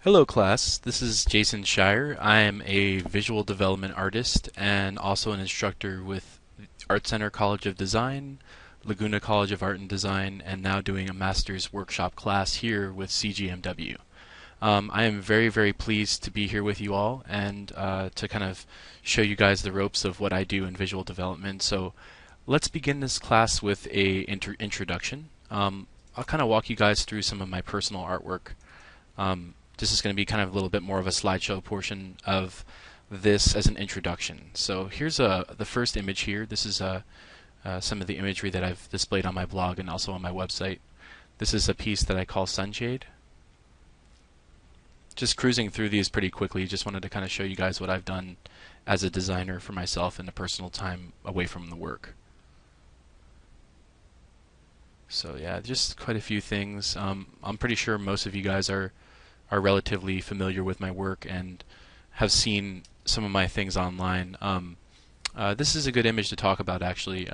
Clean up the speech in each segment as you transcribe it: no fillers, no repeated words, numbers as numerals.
Hello class, this is Jason Shire. I am a visual development artist and also an instructor with Art Center College of Design, Laguna College of Art and Design, and now doing a master's workshop class here with CGMW. I am very pleased to be here with you all and to kind of show you guys the ropes of what I do in visual development. So let's begin this class with a introduction. I'll kind of walk you guys through some of my personal artwork. This is going to be kind of a little bit more of a slideshow portion of this as an introduction. So here's the first image here. This is some of the imagery that I've displayed on my blog and also on my website. This is a piece that I call Sunshade. Just cruising through these pretty quickly, just wanted to kind of show you guys what I've done as a designer for myself in the personal time away from the work. So yeah, just quite a few things. I'm pretty sure most of you guys are relatively familiar with my work and have seen some of my things online. This is a good image to talk about actually.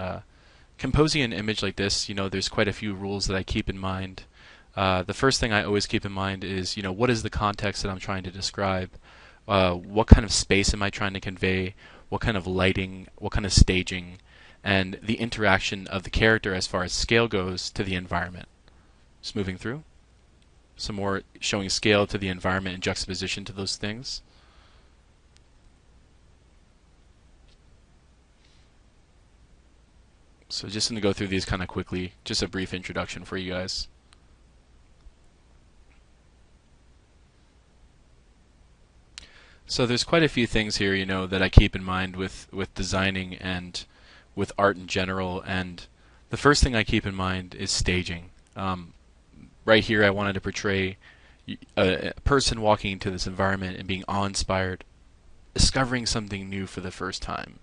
Composing an image like this, there's quite a few rules that I keep in mind. The first thing I always keep in mind is, what is the context that I'm trying to describe? What kind of space am I trying to convey? What kind of lighting? What kind of staging? And the interaction of the character as far as scale goes to the environment. Just moving through. Some more showing scale to the environment and juxtaposition to those things. So just going to go through these kind of quickly, just a brief introduction for you guys. So there's quite a few things here, that I keep in mind with designing and with art in general, and the first thing I keep in mind is staging. Right here I wanted to portray a person walking into this environment and being awe-inspired, discovering something new for the first time.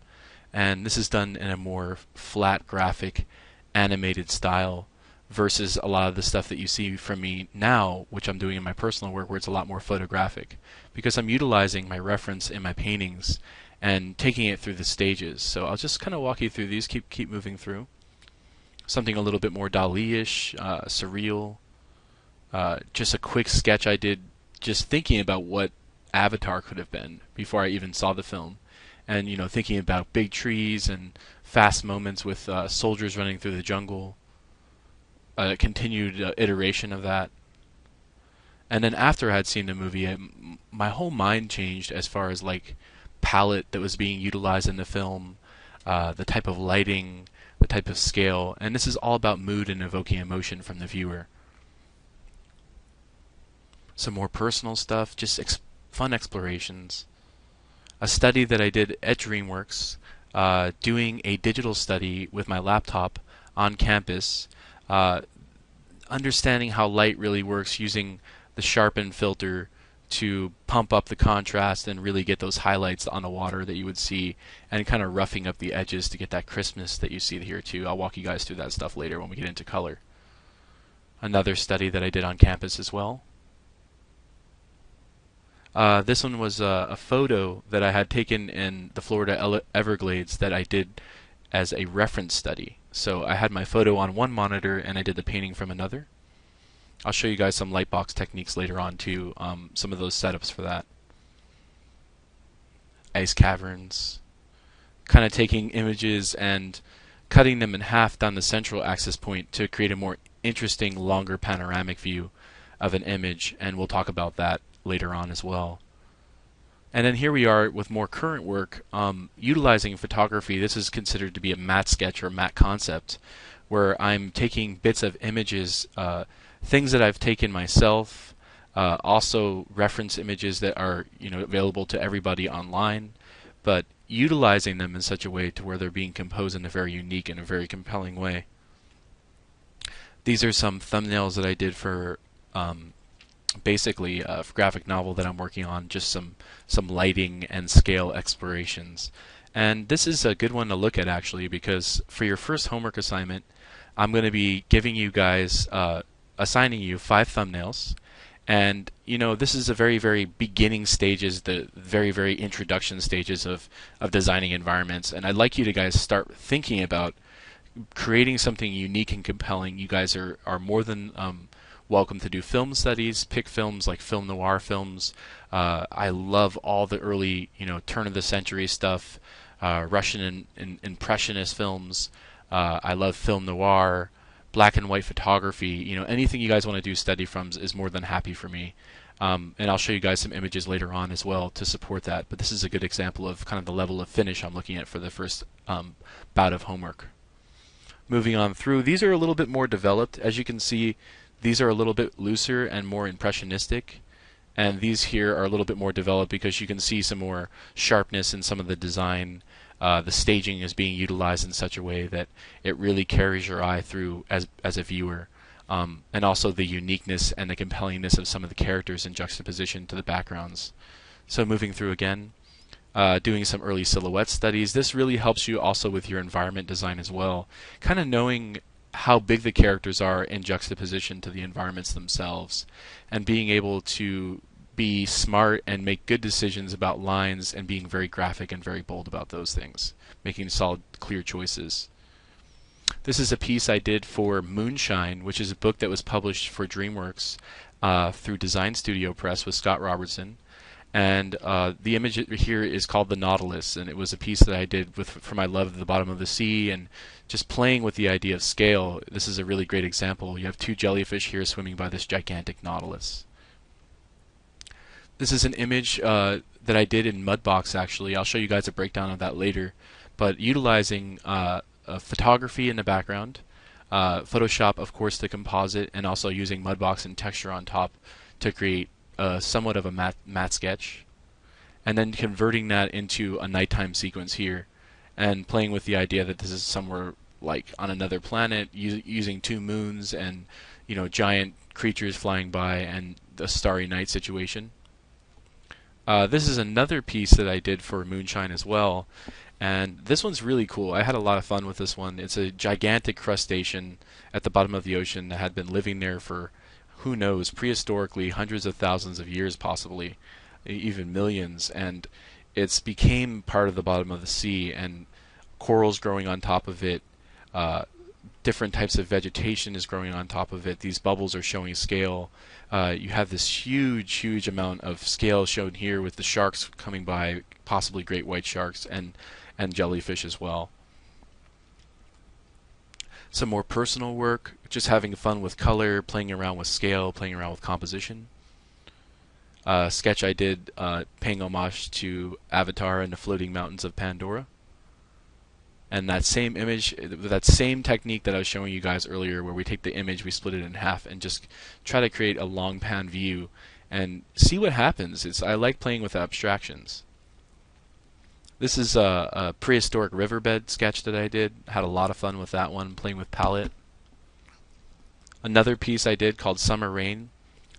And this is done in a more flat graphic, animated style versus a lot of the stuff that you see from me now, which I'm doing in my personal work, where it's a lot more photographic. Because I'm utilizing my reference in my paintings and taking it through the stages. So I'll just kind of walk you through these, keep moving through. Something a little bit more Dali-ish, surreal. Just a quick sketch I did just thinking about what Avatar could have been before I even saw the film. And, thinking about big trees and fast moments with soldiers running through the jungle. A continued iteration of that. And then after I had seen the movie, my whole mind changed as far as like palette that was being utilized in the film, the type of lighting, the type of scale. And this is all about mood and evoking emotion from the viewer. Some more personal stuff, just fun explorations. A study that I did at DreamWorks, doing a digital study with my laptop on campus, understanding how light really works using the sharpen filter to pump up the contrast and really get those highlights on the water that you would see, and kind of roughing up the edges to get that crispness that you see here too. I'll walk you guys through that stuff later when we get into color. Another study that I did on campus as well. This one was a photo that I had taken in the Florida Everglades that I did as a reference study. So I had my photo on one monitor and I did the painting from another. I'll show you guys some lightbox techniques later on too, some of those setups for that. Ice caverns. Kind of taking images and cutting them in half down the central axis point to create a more interesting, longer panoramic view of an image, and we'll talk about that later on as well. And then here we are with more current work, utilizing photography. This is considered to be a matte sketch or matte concept, where I'm taking bits of images, things that I've taken myself, also reference images that are available to everybody online, but utilizing them in such a way to where they're being composed in a very unique and a very compelling way. These are some thumbnails that I did for basically a graphic novel that I'm working on, just some lighting and scale explorations. And this is a good one to look at actually, because for your first homework assignment, I'm going to be giving you guys, assigning you 5 thumbnails. And this is a very beginning stages, the very introduction stages of designing environments. And I'd like you to guys start thinking about creating something unique and compelling. You guys are more than welcome to do film studies, pick films like film noir films. I love all the early, turn of the century stuff, Russian and impressionist films. I love film noir, black and white photography. Anything you guys want to do study from is more than happy for me. And I'll show you guys some images later on as well to support that. But this is a good example of kind of the level of finish I'm looking at for the first bout of homework. Moving on through, these are a little bit more developed. As you can see, these are a little bit looser and more impressionistic. And these here are a little bit more developed because you can see some more sharpness in some of the design. The staging is being utilized in such a way that it really carries your eye through as a viewer. And also the uniqueness and the compellingness of some of the characters in juxtaposition to the backgrounds. So moving through again, doing some early silhouette studies. This really helps you also with your environment design as well. Kind of knowing how big the characters are in juxtaposition to the environments themselves, and being able to be smart and make good decisions about lines and being very graphic and very bold about those things, making solid, clear choices. This is a piece I did for Moonshine, which is a book that was published for DreamWorks through Design Studio Press with Scott Robertson. And the image here is called The Nautilus, and it was a piece that I did for my love of the bottom of the sea and just playing with the idea of scale. This is a really great example. You have two jellyfish here swimming by this gigantic nautilus. This is an image that I did in Mudbox, actually. I'll show you guys a breakdown of that later. But utilizing photography in the background, Photoshop, of course, the composite, and also using Mudbox and texture on top to create somewhat of a matte sketch, and then converting that into a nighttime sequence here, and playing with the idea that this is somewhere like on another planet, using two moons and giant creatures flying by and a starry night situation. This is another piece that I did for Moonshine as well, and this one's really cool. I had a lot of fun with this one. It's a gigantic crustacean at the bottom of the ocean that had been living there for, who knows, prehistorically, hundreds of thousands of years possibly, even millions, and it's became part of the bottom of the sea, and corals growing on top of it, different types of vegetation is growing on top of it. These bubbles are showing scale. You have this huge amount of scale shown here with the sharks coming by, possibly great white sharks, and jellyfish as well. Some more personal work, just having fun with color, playing around with scale, playing around with composition. Sketch I did paying homage to Avatar and the Floating Mountains of Pandora. And that same image, that same technique that I was showing you guys earlier, where we take the image, we split it in half, and just try to create a long pan view and see what happens. I like playing with abstractions. This is a prehistoric riverbed sketch that I did. Had a lot of fun with that one, playing with palette. Another piece I did called Summer Rain.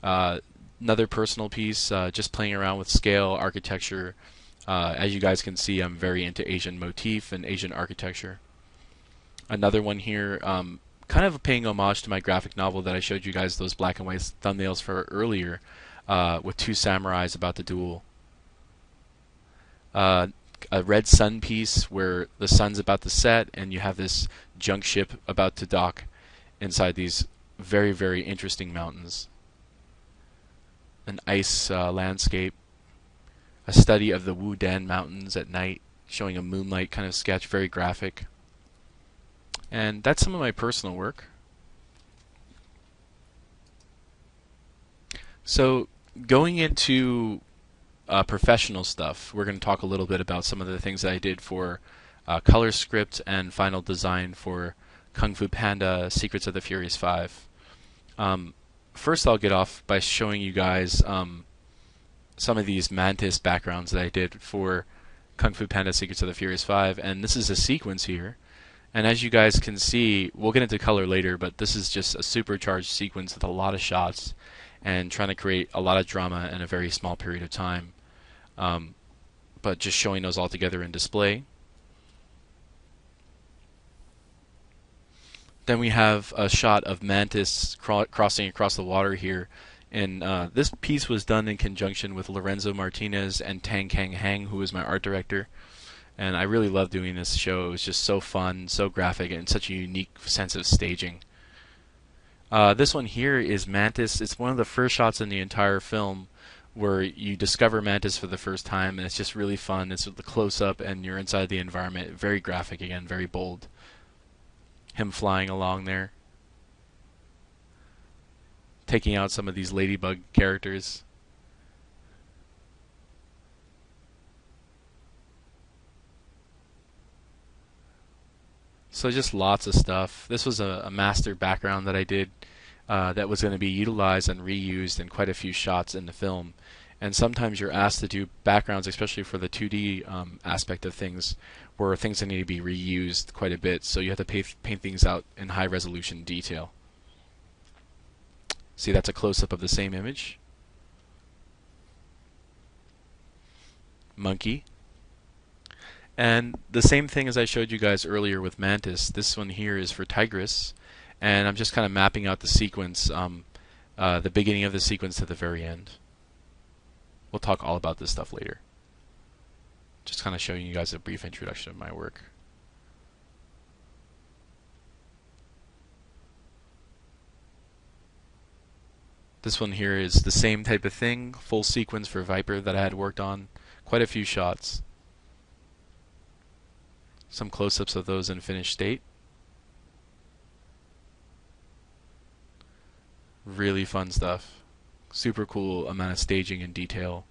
Another personal piece, just playing around with scale, architecture. As you guys can see, I'm very into Asian motif and Asian architecture. Another one here, kind of paying homage to my graphic novel that I showed you guys those black and white thumbnails for earlier, with two samurais about to duel. A red sun piece where the sun's about to set and you have this junk ship about to dock inside these very interesting mountains. An ice landscape. A study of the Wudan Mountains at night, showing a moonlight kind of sketch, very graphic. And that's some of my personal work. So going into professional stuff, we're going to talk a little bit about some of the things that I did for color script and final design for Kung Fu Panda Secrets of the Furious 5. First I'll get off by showing you guys some of these mantis backgrounds that I did for Kung Fu Panda Secrets of the Furious 5, and this is a sequence here. And as you guys can see, we'll get into color later, but this is just a supercharged sequence with a lot of shots and trying to create a lot of drama in a very small period of time. But just showing those all together in display. Then we have a shot of mantis crossing across the water here. And this piece was done in conjunction with Lorenzo Martinez and Tang Kang Hang, who is my art director. And I really love doing this show. It was just so fun, so graphic, and such a unique sense of staging. This one here is Mantis. It's one of the first shots in the entire film where you discover Mantis for the first time, and it's just really fun. It's the close-up, and you're inside the environment. Very graphic again, very bold. Him flying along there, taking out some of these ladybug characters. So just lots of stuff. This was a master background that I did that was going to be utilized and reused in quite a few shots in the film. And sometimes you're asked to do backgrounds, especially for the 2D aspect of things, where things that need to be reused quite a bit. So you have to paint things out in high resolution detail. See, that's a close-up of the same image. Monkey. And the same thing as I showed you guys earlier with Mantis, this one here is for Tigress, and I'm just kind of mapping out the sequence, the beginning of the sequence to the very end. We'll talk all about this stuff later. Just kind of showing you guys a brief introduction of my work. This one here is the same type of thing, full sequence for Viper that I had worked on, quite a few shots. Some close-ups of those in finished state. Really fun stuff. Super cool amount of staging and detail.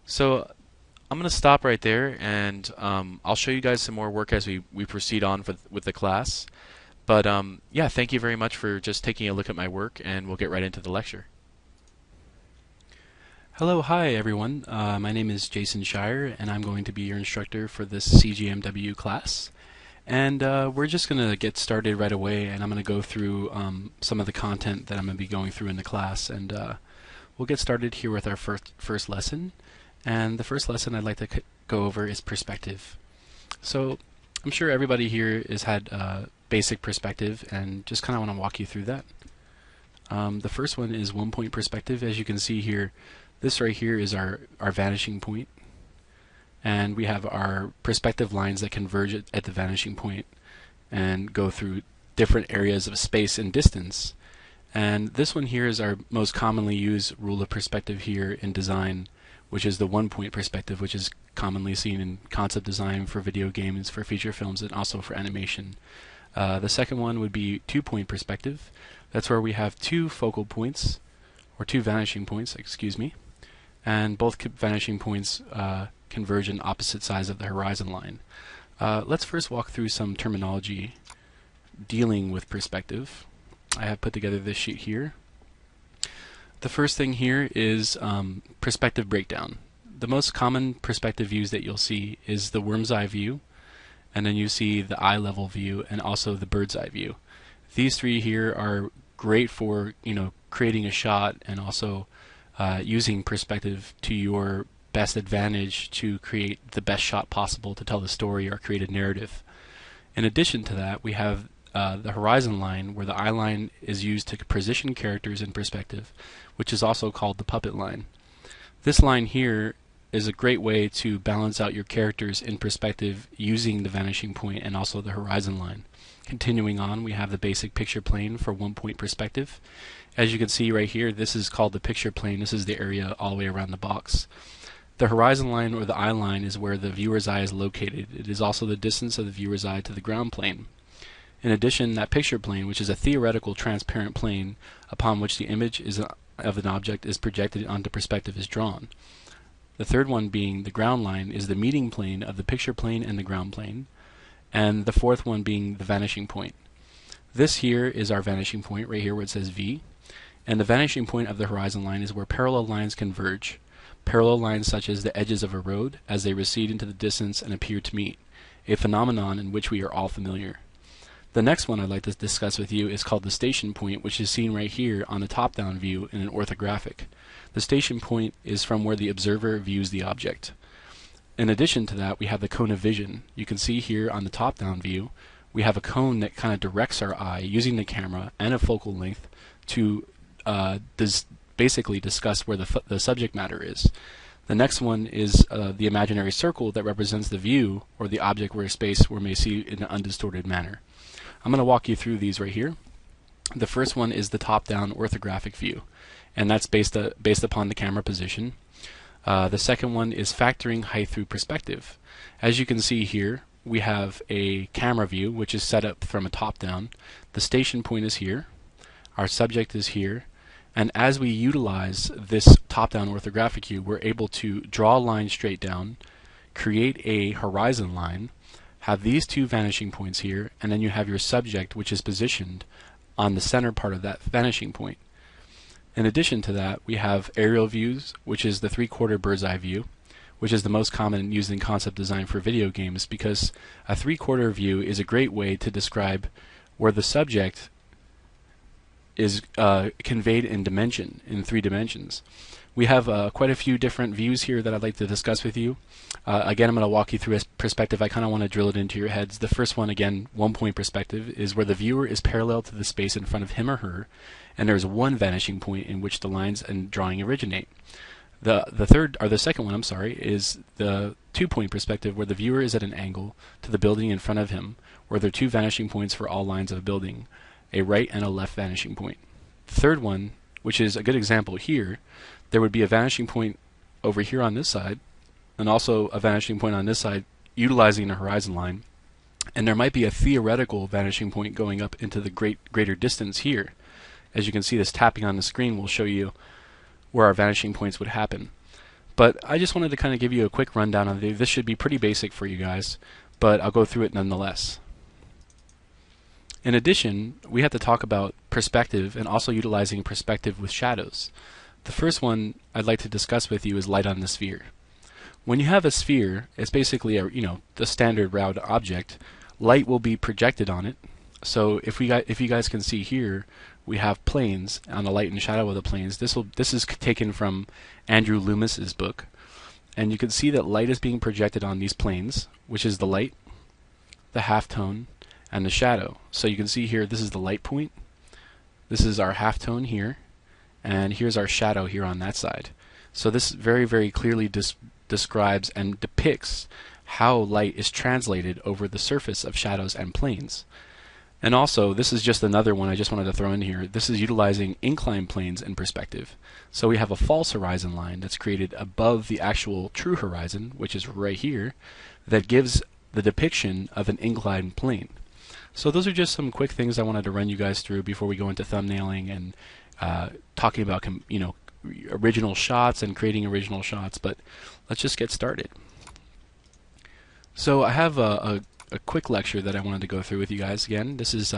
So I'm going to stop right there, and I'll show you guys some more work as we proceed on with the class. But yeah, thank you very much for just taking a look at my work, and we'll get right into the lecture. Hello, hi everyone. My name is Jason Shire, and I'm going to be your instructor for this CGMW class. And we're just going to get started right away, and I'm going to go through some of the content that I'm going to be going through in the class. And we'll get started here with our first lesson. And the first lesson I'd like to go over is perspective. So I'm sure everybody here has had basic perspective, and just kind of want to walk you through that. The first one is one-point perspective. As you can see here, this right here is our vanishing point, and we have our perspective lines that converge at the vanishing point and go through different areas of space and distance. And this one here is our most commonly used rule of perspective here in design, which is the one-point perspective, which is commonly seen in concept design for video games, for feature films, and also for animation. The second one would be two-point perspective. That's where we have two focal points, or two vanishing points, excuse me, and both vanishing points converge on opposite sides of the horizon line. Let's first walk through some terminology dealing with perspective. I have put together this sheet here. The first thing here is perspective breakdown. The most common perspective views that you'll see is the worm's eye view, and then you see the eye level view, and also the bird's eye view. These three here are great for creating a shot, and also using perspective to your best advantage to create the best shot possible to tell the story or create a narrative. In addition to that, we have the horizon line, where the eye line is used to position characters in perspective, which is also called the puppet line. This line here is a great way to balance out your characters in perspective using the vanishing point and also the horizon line. Continuing on, we have the basic picture plane for one-point perspective. As you can see right here, this is called the picture plane. This is the area all the way around the box. The horizon line, or the eye line, is where the viewer's eye is located. It is also the distance of the viewer's eye to the ground plane. In addition, that picture plane, which is a theoretical transparent plane upon which the image of an object is projected onto perspective, is drawn. The third one, being the ground line, is the meeting plane of the picture plane and the ground plane. And the fourth one being the vanishing point. This here is our vanishing point, right here where it says V. And the vanishing point of the horizon line is where parallel lines converge. Parallel lines such as the edges of a road as they recede into the distance and appear to meet, a phenomenon in which we are all familiar. The next one I'd like to discuss with you is called the station point, which is seen right here on the top-down view in an orthographic. The station point is from where the observer views the object. In addition to that, we have the cone of vision. You can see here on the top-down view, we have a cone that kind of directs our eye using the camera and a focal length to basically discuss where the subject matter is. The next one is the imaginary circle that represents the view or the object where space we may see in an undistorted manner. I'm going to walk you through these right here. The first one is the top-down orthographic view, and that's based upon the camera position. The second one is factoring height through perspective. As you can see here, we have a camera view which is set up from a top-down. The station point is here, our subject is here, and as we utilize this top-down orthographic view, we're able to draw a line straight down, create a horizon line, have these two vanishing points here, and then you have your subject which is positioned on the center part of that vanishing point. In addition to that, we have aerial views, which is the three-quarter bird's eye view, which is the most common used in concept design for video games, because a three-quarter view is a great way to describe where the subject is conveyed in dimension, in 3 dimensions. We have quite a few different views here that I'd like to discuss with you. Again, I'm going to walk you through a perspective. I kind of want to drill it into your heads. The first one, again, one-point perspective, is where the viewer is parallel to the space in front of him or her, and there's one vanishing point in which the lines and drawing originate. The second one, is the two-point perspective, where the viewer is at an angle to the building in front of him, where there are 2 vanishing points for all lines of a building, a right and a left vanishing point. The third one, which is a good example here, there would be a vanishing point over here on this side, and also a vanishing point on this side utilizing a horizon line, and there might be a theoretical vanishing point going up into the greater distance here. As you can see, this tapping on the screen will show you where our vanishing points would happen. But I just wanted to kind of give you a quick rundown on this. This should be pretty basic for you guys, but I'll go through it nonetheless. In addition, we have to talk about perspective and also utilizing perspective with shadows. The first one I'd like to discuss with you is light on the sphere. When you have a sphere, it's basically the standard round object. Light will be projected on it. So if you guys can see here, we have planes on the light and shadow of the planes. This is taken from Andrew Loomis's book, and you can see that light is being projected on these planes, which is the light, the halftone, and the shadow. So you can see here, this is the light point, this is our halftone here, and here's our shadow here on that side. So this very, very clearly describes and depicts how light is translated over the surface of shadows and planes. And also, this is just another one I just wanted to throw in here. This is utilizing inclined planes in perspective. So we have a false horizon line that's created above the actual true horizon, which is right here, that gives the depiction of an inclined plane. So those are just some quick things I wanted to run you guys through before we go into thumbnailing and talking about original shots and creating original shots. But let's just get started. So I have a quick lecture that I wanted to go through with you guys. Again, this is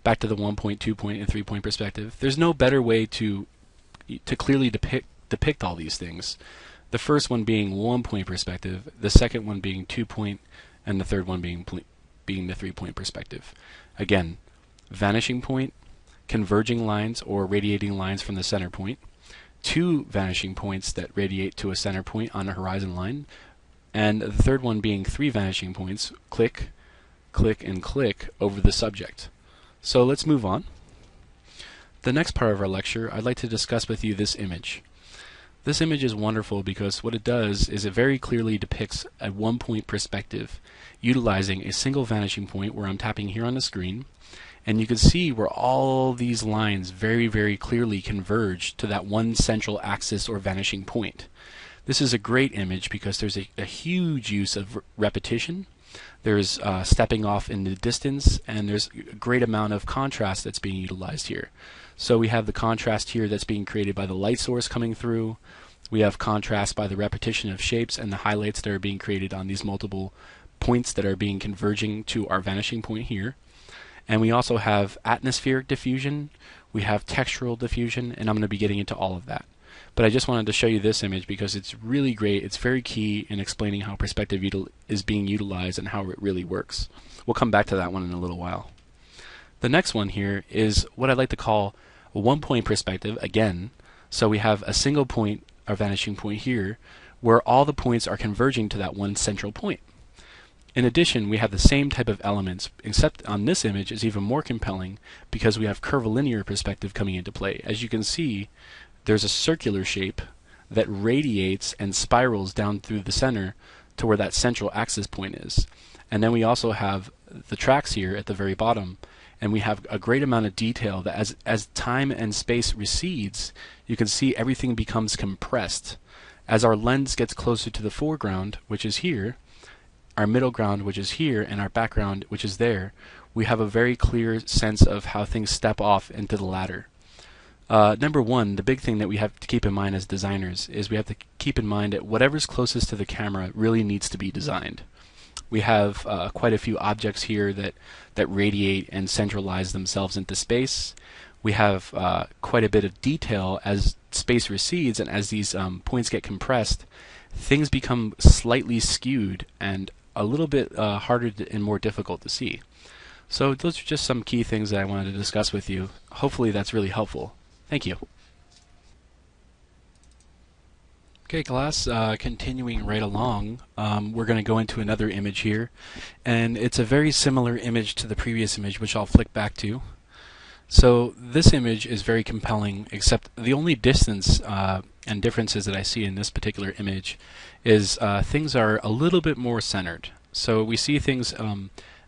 back to the 1-point, 2-point, and 3-point perspective. There's no better way to clearly depict all these things. The first one being 1-point perspective, the second one being 2-point, and the third one being the 3-point perspective. Again, vanishing point, converging lines or radiating lines from the center point, 2 vanishing points that radiate to a center point on a horizon line, and the third one being 3 vanishing points, click, click, and click over the subject. So let's move on. The next part of our lecture, I'd like to discuss with you this image. This image is wonderful because what it does is it very clearly depicts a 1-point perspective utilizing a single vanishing point where I'm tapping here on the screen, and you can see where all these lines very, very clearly converge to that one central axis or vanishing point. This is a great image because there's a huge use of repetition. There's stepping off in the distance, and there's a great amount of contrast that's being utilized here. So we have the contrast here that's being created by the light source coming through. We have contrast by the repetition of shapes and the highlights that are being created on these multiple points that are being converging to our vanishing point here. And we also have atmospheric diffusion, we have textural diffusion, and I'm going to be getting into all of that. But I just wanted to show you this image because it's really great. It's very key in explaining how perspective is being utilized and how it really works. We'll come back to that one in a little while. The next one here is what I'd like to call a 1-point perspective again. So we have a single point, our vanishing point here, where all the points are converging to that one central point. In addition, we have the same type of elements, except on this image is even more compelling because we have curvilinear perspective coming into play. As you can see, there's a circular shape that radiates and spirals down through the center to where that central axis point is. And then we also have the tracks here at the very bottom, and we have a great amount of detail that as time and space recedes, you can see everything becomes compressed. As our lens gets closer to the foreground, which is here, our middle ground, which is here, and our background, which is there, we have a very clear sense of how things step off into the latter. Number one, the big thing that we have to keep in mind as designers is we have to keep in mind that whatever's closest to the camera really needs to be designed. We have quite a few objects here that radiate and centralize themselves into space. We have quite a bit of detail as space recedes, and as these points get compressed, things become slightly skewed and a little bit harder and more difficult to see. So those are just some key things that I wanted to discuss with you. Hopefully that's really helpful. Thank you. Okay, class, continuing right along, we're going to go into another image here, and it's a very similar image to the previous image, which I'll flick back to. So this image is very compelling, except the only distance and differences that I see in this particular image is things are a little bit more centered. So we see things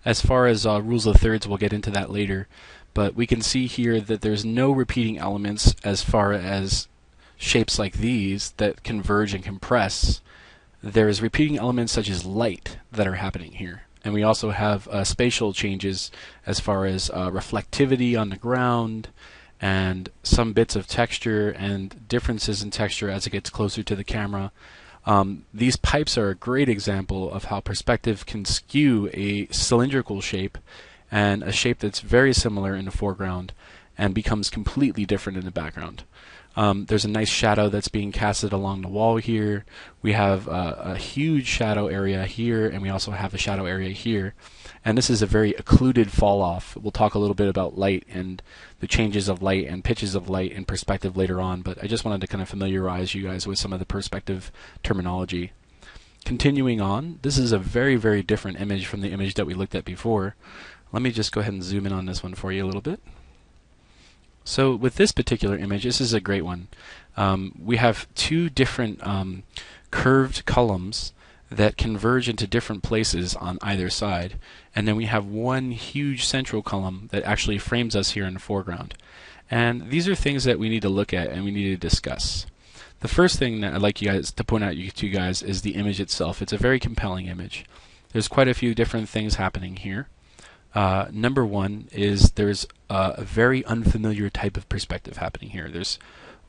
as far as rules of thirds, we'll get into that later, but we can see here that there's no repeating elements as far as shapes like these that converge and compress. There's repeating elements such as light that are happening here. And we also have spatial changes as far as reflectivity on the ground and some bits of texture and differences in texture as it gets closer to the camera. These pipes are a great example of how perspective can skew a cylindrical shape and a shape that's very similar in the foreground and becomes completely different in the background. There's a nice shadow that's being casted along the wall here. We have a huge shadow area here, and we also have a shadow area here. And this is a very occluded fall off. We'll talk a little bit about light and the changes of light and pitches of light in perspective later on, but I just wanted to kind of familiarize you guys with some of the perspective terminology. Continuing on, this is a very, very different image from the image that we looked at before. Let me just go ahead and zoom in on this one for you a little bit. So with this particular image, this is a great one. We have two different curved columns that converge into different places on either side, and then we have one huge central column that actually frames us here in the foreground. And these are things that we need to look at and we need to discuss. The first thing that I'd like you guys to point out to you guys is the image itself. It's a very compelling image. There's quite a few different things happening here. Number one is there's a very unfamiliar type of perspective happening here. There's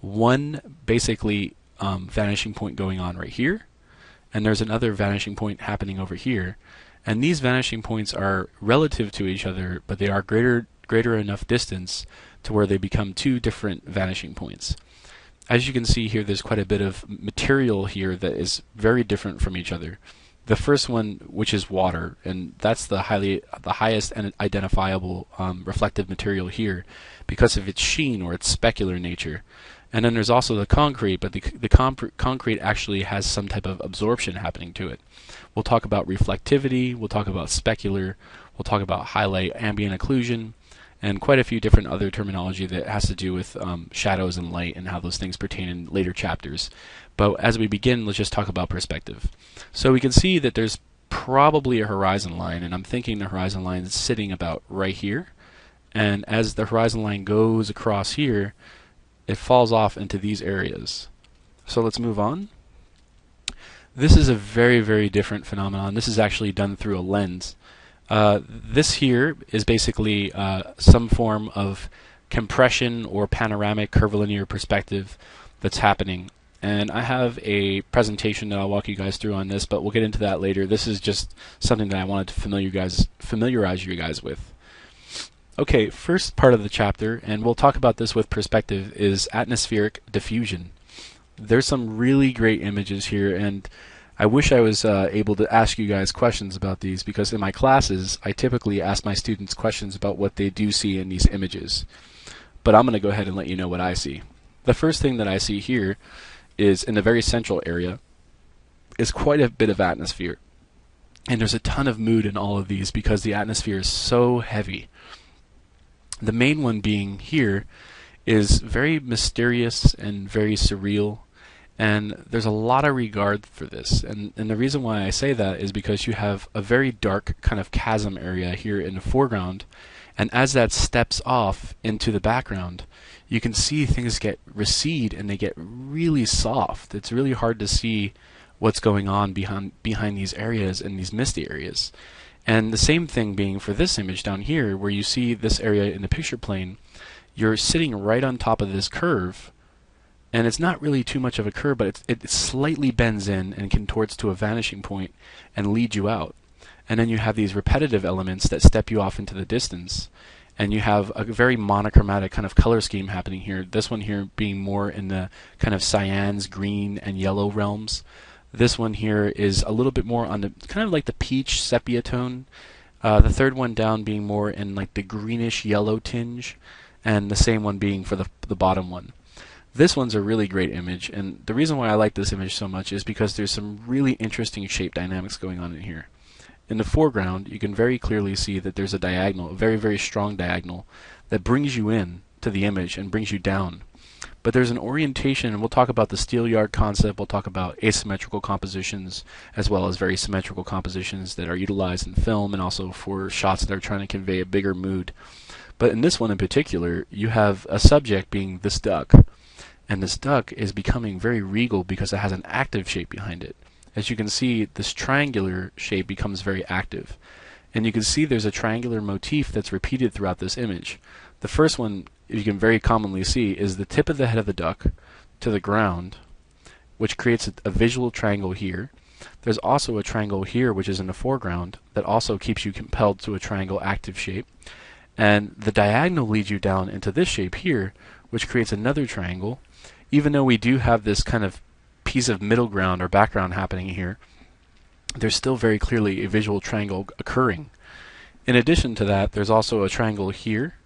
one basically vanishing point going on right here, and there's another vanishing point happening over here. And these vanishing points are relative to each other, but they are greater enough distance to where they become two different vanishing points. As you can see here, there's quite a bit of material here that is very different from each other. The first one, which is water, and that's the highest and identifiable reflective material here because of its sheen or its specular nature. And then there's also the concrete, but the concrete actually has some type of absorption happening to it. We'll talk about reflectivity, we'll talk about specular, we'll talk about highlight ambient occlusion, and quite a few different other terminology that has to do with shadows and light and how those things pertain in later chapters. But as we begin, let's just talk about perspective. So we can see that there's probably a horizon line, and I'm thinking the horizon line is sitting about right here. And as the horizon line goes across here, it falls off into these areas. So let's move on. This is a very, very different phenomenon. This is actually done through a lens. This here is basically some form of compression or panoramic curvilinear perspective that's happening. And I have a presentation that I'll walk you guys through on this, but we'll get into that later. This is just something that I wanted to familiarize you guys with. Okay, first part of the chapter, and we'll talk about this with perspective, is atmospheric diffusion. There's some really great images here, and I wish I was able to ask you guys questions about these, because in my classes I typically ask my students questions about what they do see in these images. But I'm going to go ahead and let you know what I see. The first thing that I see here is in the very central area is quite a bit of atmosphere. And there's a ton of mood in all of these because the atmosphere is so heavy. The main one being here is very mysterious and very surreal, And there's a lot of regard for this. And the reason why I say that is because you have a very dark kind of chasm area here in the foreground. And as that steps off into the background, you can see things get recede and they get really soft. It's really hard to see what's going on behind these areas and these misty areas. And the same thing being for this image down here, where you see this area in the picture plane, you're sitting right on top of this curve, and it's not really too much of a curve, but it slightly bends in and contorts to a vanishing point and leads you out. And then you have these repetitive elements that step you off into the distance, and you have a very monochromatic kind of color scheme happening here. This one here being more in the kind of cyans, green, and yellow realms. This one here is a little bit more on the kind of like the peach sepia tone. The third one down being more in like the greenish yellow tinge, and the same one being for the bottom one. This one's a really great image, and the reason why I like this image so much is because there's some really interesting shape dynamics going on in here. In the foreground, you can very clearly see that there's a diagonal, a very, very strong diagonal, that brings you in to the image and brings you down. But there's an orientation, and we'll talk about the steelyard concept, we'll talk about asymmetrical compositions, as well as very symmetrical compositions that are utilized in film and also for shots that are trying to convey a bigger mood. But in this one in particular, you have a subject being this duck, and this duck is becoming very regal because it has an active shape behind it. As you can see, this triangular shape becomes very active. And you can see there's a triangular motif that's repeated throughout this image. The first one you can very commonly see is the tip of the head of the duck to the ground, which creates a visual triangle here. There's also a triangle here which is in the foreground that also keeps you compelled to a triangle active shape. And the diagonal leads you down into this shape here, which creates another triangle. Even though we do have this kind of piece of middle ground or background happening here, there's still very clearly a visual triangle occurring. In addition to that, there's also a triangle here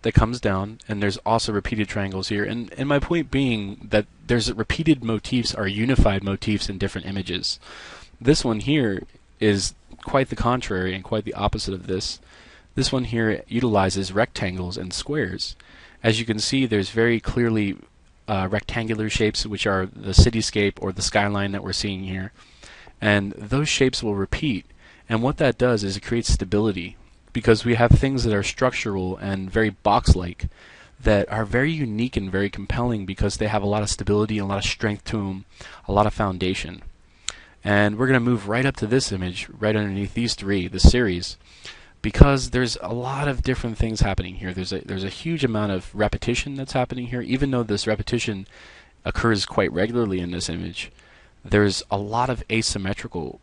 that comes down, and there's also repeated triangles here. And my point being that there's repeated motifs or unified motifs in different images. This one here is quite the contrary and quite the opposite of this. This one here utilizes rectangles and squares. As you can see, there's very clearly rectangular shapes, which are the cityscape or the skyline that we're seeing here. And those shapes will repeat. And what that does is it creates stability, because we have things that are structural and very box-like that are very unique and very compelling because they have a lot of stability and a lot of strength to them, a lot of foundation. And we're going to move right up to this image, right underneath these three, the series, because there's a lot of different things happening here. There's a huge amount of repetition that's happening here. Even though this repetition occurs quite regularly in this image, there's a lot of asymmetrical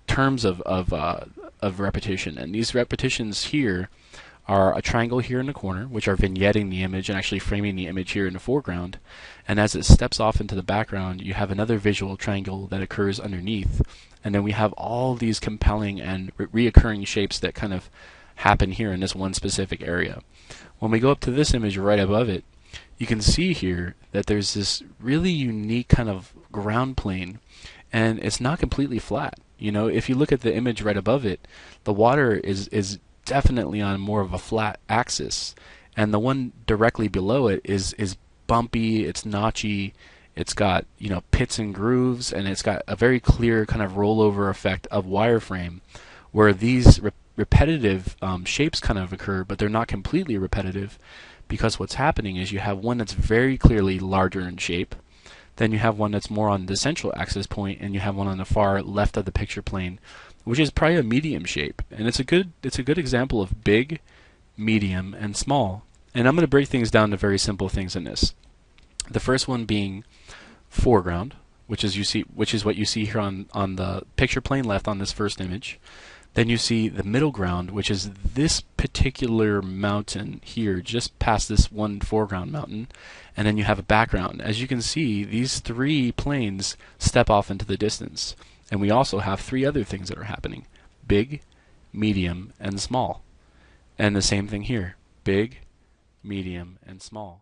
terms of repetition, and these repetitions here are a triangle here in the corner, which are vignetting the image and actually framing the image here in the foreground. And as it steps off into the background, you have another visual triangle that occurs underneath. And then we have all these compelling and reoccurring shapes that kind of happen here in this one specific area. When we go up to this image right above it, you can see here that there's this really unique kind of ground plane, and it's not completely flat. You know, if you look at the image right above it, the water is definitely on more of a flat axis, and the one directly below it is bumpy, it's notchy, it's got, you know, pits and grooves, and it's got a very clear kind of rollover effect of wireframe, where these repetitive shapes kind of occur, but they're not completely repetitive, because what's happening is you have one that's very clearly larger in shape, then you have one that's more on the central axis point, and you have one on the far left of the picture plane, which is probably a medium shape. And it's a good example of big, medium, and small. And I'm going to break things down to very simple things in this. The first one being foreground, which is what you see here on the picture plane left on this first image. Then you see the middle ground, which is this particular mountain here, just past this one foreground mountain. And then you have a background. As you can see, these three planes step off into the distance. And we also have three other things that are happening: big, medium, and small. And the same thing here: big, medium, and small.